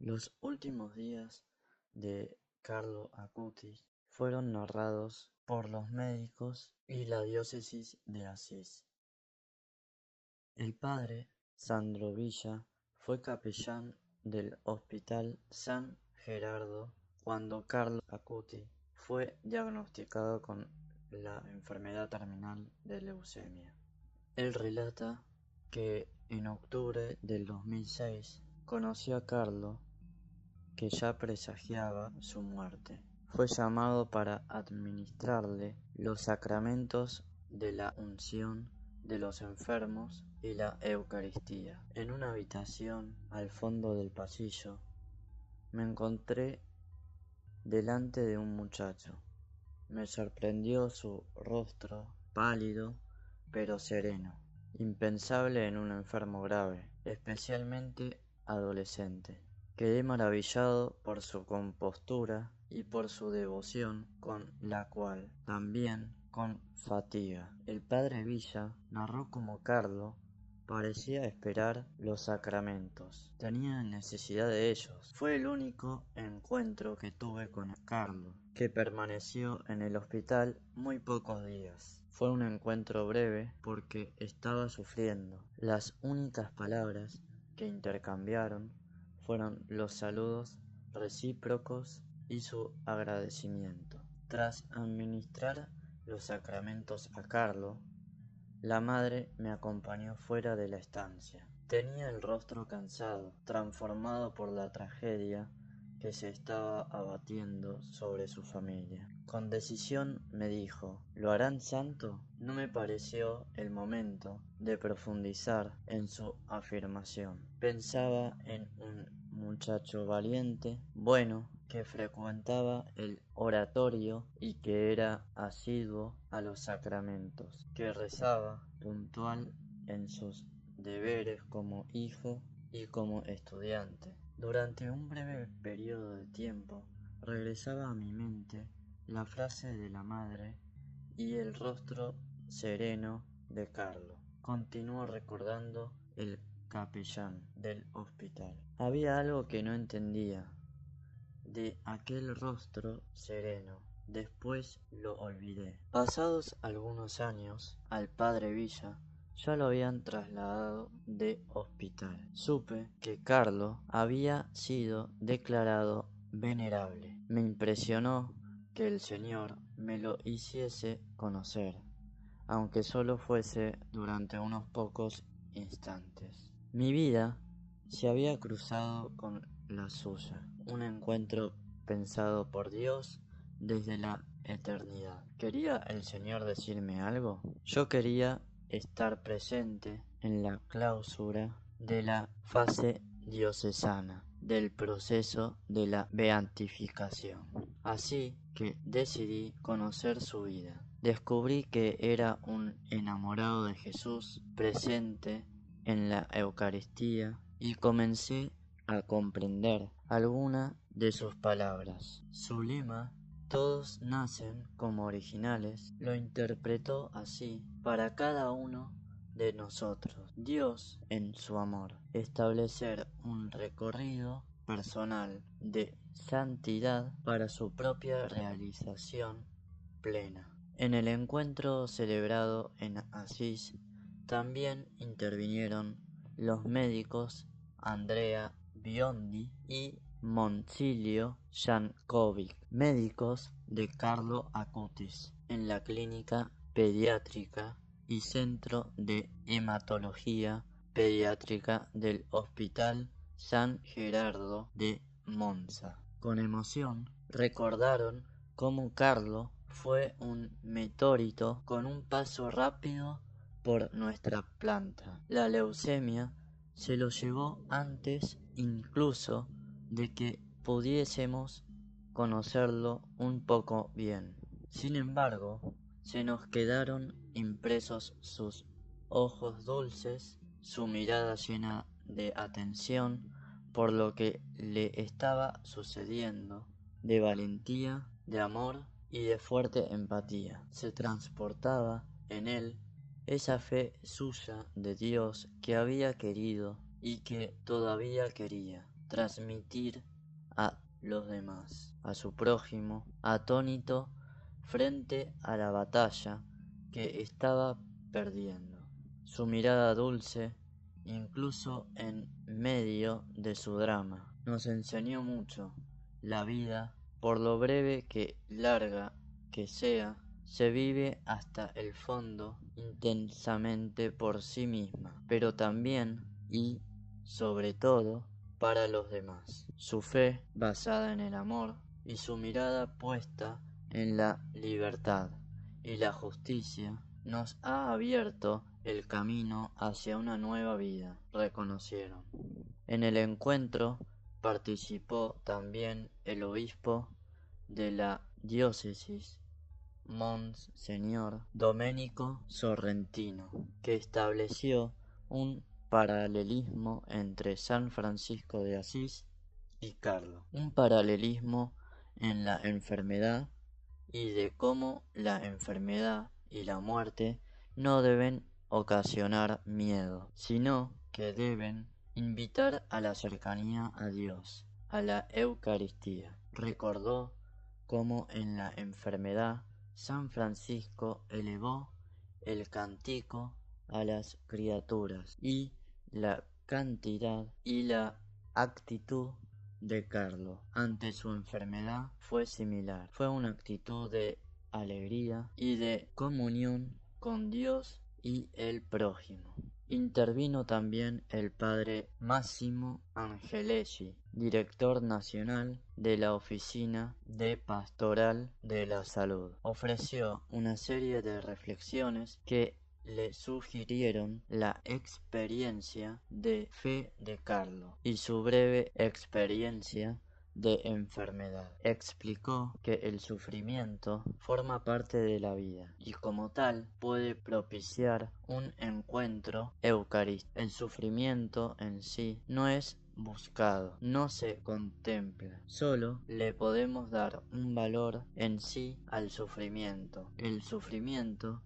Los últimos días de Carlo Acutis fueron narrados por los médicos y la diócesis de Asís. El padre Sandro Villa fue capellán del Hospital San Gerardo cuando Carlo Acutis fue diagnosticado con la enfermedad terminal de leucemia. Él relata que en octubre del 2006 conoció a Carlo, que ya presagiaba su muerte. Fue llamado para administrarle los sacramentos de la unción de los enfermos y la Eucaristía. En una habitación al fondo del pasillo me encontré delante de un muchacho. Me sorprendió su rostro pálido pero sereno, impensable en un enfermo grave, especialmente adolescente. Quedé maravillado por su compostura y por su devoción, con la cual, también con fatiga, el padre Villa narró cómo Carlo parecía esperar los sacramentos. Tenía necesidad de ellos. Fue el único encuentro que tuve con Carlo, que permaneció en el hospital muy pocos días. Fue un encuentro breve porque estaba sufriendo. Las únicas palabras que intercambiaron fueron los saludos recíprocos y su agradecimiento. Tras administrar los sacramentos a Carlo, la madre me acompañó fuera de la estancia. Tenía el rostro cansado, transformado por la tragedia que se estaba abatiendo sobre su familia. Con decisión me dijo: ¿lo harán santo? No me pareció el momento de profundizar en su afirmación. Pensaba en un muchacho valiente, bueno, que frecuentaba el oratorio y que era asiduo a los sacramentos, que rezaba puntual en sus deberes como hijo y como estudiante. Durante un breve periodo de tiempo regresaba a mi mente la frase de la madre y el rostro sereno de Carlo. Continuó recordando el capellán del hospital. Había algo que no entendía de aquel rostro sereno. Después lo olvidé. Pasados algunos años, al padre Villa ya lo habían trasladado de hospital. Supe que Carlo había sido declarado venerable. Me impresionó que el Señor me lo hiciese conocer, aunque solo fuese durante unos pocos instantes. Mi vida se había cruzado con la suya, un encuentro pensado por Dios desde la eternidad. ¿Quería el Señor decirme algo? Yo quería estar presente en la clausura de la fase diocesana del proceso de la beatificación. Así que decidí conocer su vida. Descubrí que era un enamorado de Jesús presente en la Eucaristía y comencé a comprender alguna de sus palabras. Su lema, todos nacen como originales, lo interpretó así para cada uno de nosotros. Dios, en su amor, establecer un recorrido personal de santidad para su propia realización plena. En el encuentro celebrado en Asís también intervinieron los médicos Andrea Biondi y Monsiglio Jankovic, médicos de Carlo Acutis, en la clínica pediátrica y centro de hematología pediátrica del Hospital San Gerardo de Monza. Con emoción recordaron cómo Carlo fue un meteorito con un paso rápido por nuestra planta. La leucemia se lo llevó antes incluso de que pudiésemos conocerlo un poco bien. Sin embargo, se nos quedaron impresos sus ojos dulces, su mirada llena de atención por lo que le estaba sucediendo, de valentía, de amor y de fuerte empatía. Se transportaba en él esa fe suya de Dios que había querido y que todavía quería. transmitir a los demás, a su prójimo, atónito frente a la batalla que estaba perdiendo. Su mirada dulce, incluso en medio de su drama, nos enseñó mucho. La vida, por lo breve que larga que sea, se vive hasta el fondo intensamente por sí misma, pero también y sobre todo para los demás. Su fe basada en el amor y su mirada puesta en la libertad y la justicia nos ha abierto el camino hacia una nueva vida, reconocieron. En el encuentro participó también el obispo de la diócesis, Monseñor Domenico Sorrentino, que estableció un paralelismo entre San Francisco de Asís y Carlo, un paralelismo en la enfermedad y de cómo la enfermedad y la muerte no deben ocasionar miedo, sino que deben invitar a la cercanía a Dios, a la Eucaristía. Recordó cómo en la enfermedad San Francisco elevó el cántico a las criaturas y la cantidad y la actitud de Carlo ante su enfermedad fue similar. Fue una actitud de alegría y de comunión con Dios y el prójimo. Intervino también el padre Massimo Angelelli, director nacional de la Oficina de Pastoral de la Salud. Ofreció una serie de reflexiones que le sugirieron la experiencia de fe de Carlo y su breve experiencia de enfermedad. Explicó que el sufrimiento forma parte de la vida y como tal puede propiciar un encuentro eucarístico. El sufrimiento en sí no es buscado, no se contempla, solo le podemos dar un valor en sí al sufrimiento. El sufrimiento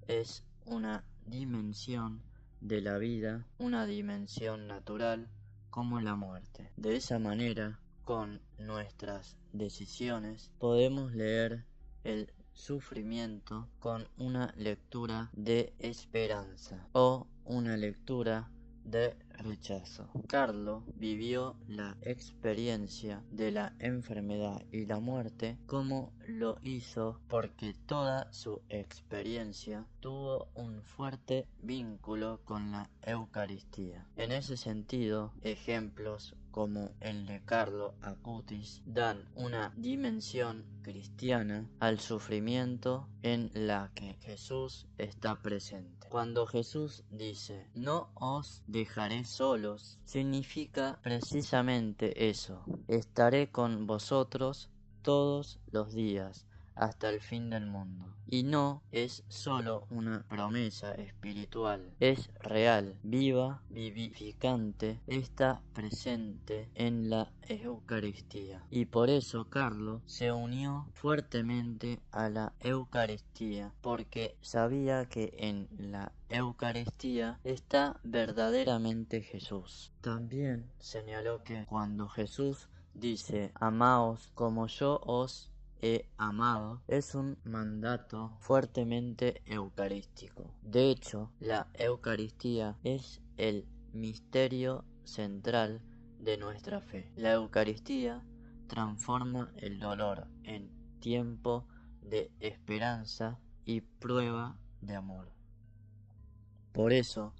es una dimensión de la vida, una dimensión natural como la muerte. De esa manera, con nuestras decisiones, podemos leer el sufrimiento con una lectura de esperanza o una lectura de rechazo. Carlo vivió la experiencia de la enfermedad y la muerte como lo hizo porque toda su experiencia tuvo un fuerte vínculo con la Eucaristía. En ese sentido, ejemplos como el de Carlo Acutis dan una dimensión cristiana al sufrimiento en la que Jesús está presente. Cuando Jesús dice no os dejaré solos, significa precisamente eso: estaré con vosotros todos los días hasta el fin del mundo. Y no es solo una promesa espiritual, es real, viva, vivificante, está presente en la Eucaristía. Y por eso Carlo se unió fuertemente a la Eucaristía, porque sabía que en la Eucaristía está verdaderamente Jesús. También señaló que cuando Jesús dice amaos como yo os he amado, es un mandato fuertemente eucarístico. De hecho, la Eucaristía es el misterio central de nuestra fe. La Eucaristía transforma el dolor en tiempo de esperanza y prueba de amor. Por eso,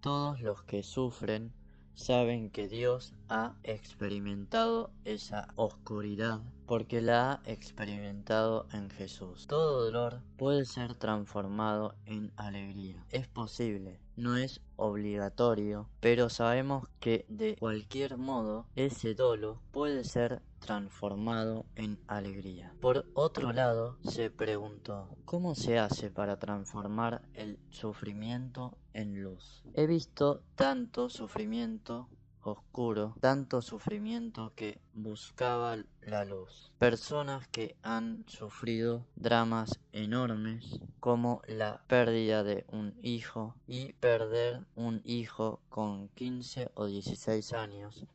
todos los que sufren saben que Dios ha experimentado esa oscuridad porque la ha experimentado en Jesús. Todo dolor puede ser transformado en alegría. Es posible, no es obligatorio, pero sabemos que de cualquier modo ese dolor puede ser transformado en alegría. Por otro lado, se preguntó, ¿cómo se hace para transformar el sufrimiento en luz? He visto tanto sufrimiento oscuro, tanto sufrimiento que buscaba la luz. Personas que han sufrido dramas enormes como la pérdida de un hijo y perder un hijo con 15 o 16 años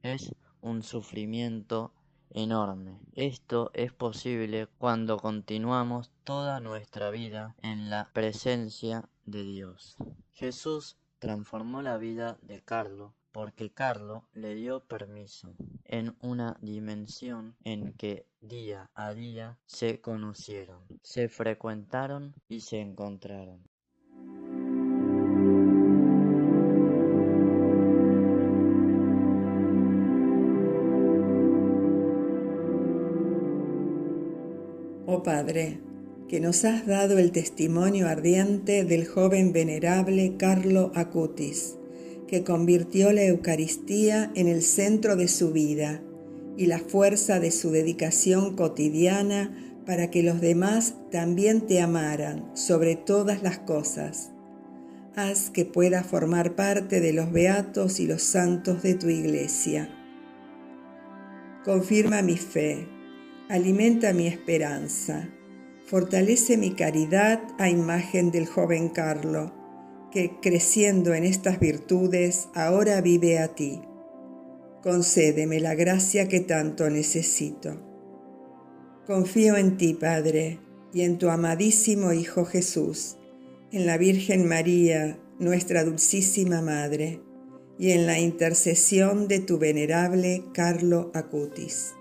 es un sufrimiento enorme. Esto es posible cuando continuamos toda nuestra vida en la presencia de Dios. Jesús transformó la vida de Carlo porque Carlo le dio permiso en una dimensión en que día a día se conocieron, se frecuentaron y se encontraron. Oh Padre, que nos has dado el testimonio ardiente del joven venerable Carlo Acutis, que convirtió la Eucaristía en el centro de su vida y la fuerza de su dedicación cotidiana para que los demás también te amaran sobre todas las cosas. Haz que pueda formar parte de los beatos y los santos de tu Iglesia. Confirma mi fe, alimenta mi esperanza, fortalece mi caridad a imagen del joven Carlo, que creciendo en estas virtudes ahora vive a ti. Concédeme la gracia que tanto necesito. Confío en ti, Padre, y en tu amadísimo Hijo Jesús, en la Virgen María, nuestra dulcísima Madre, y en la intercesión de tu venerable Carlo Acutis.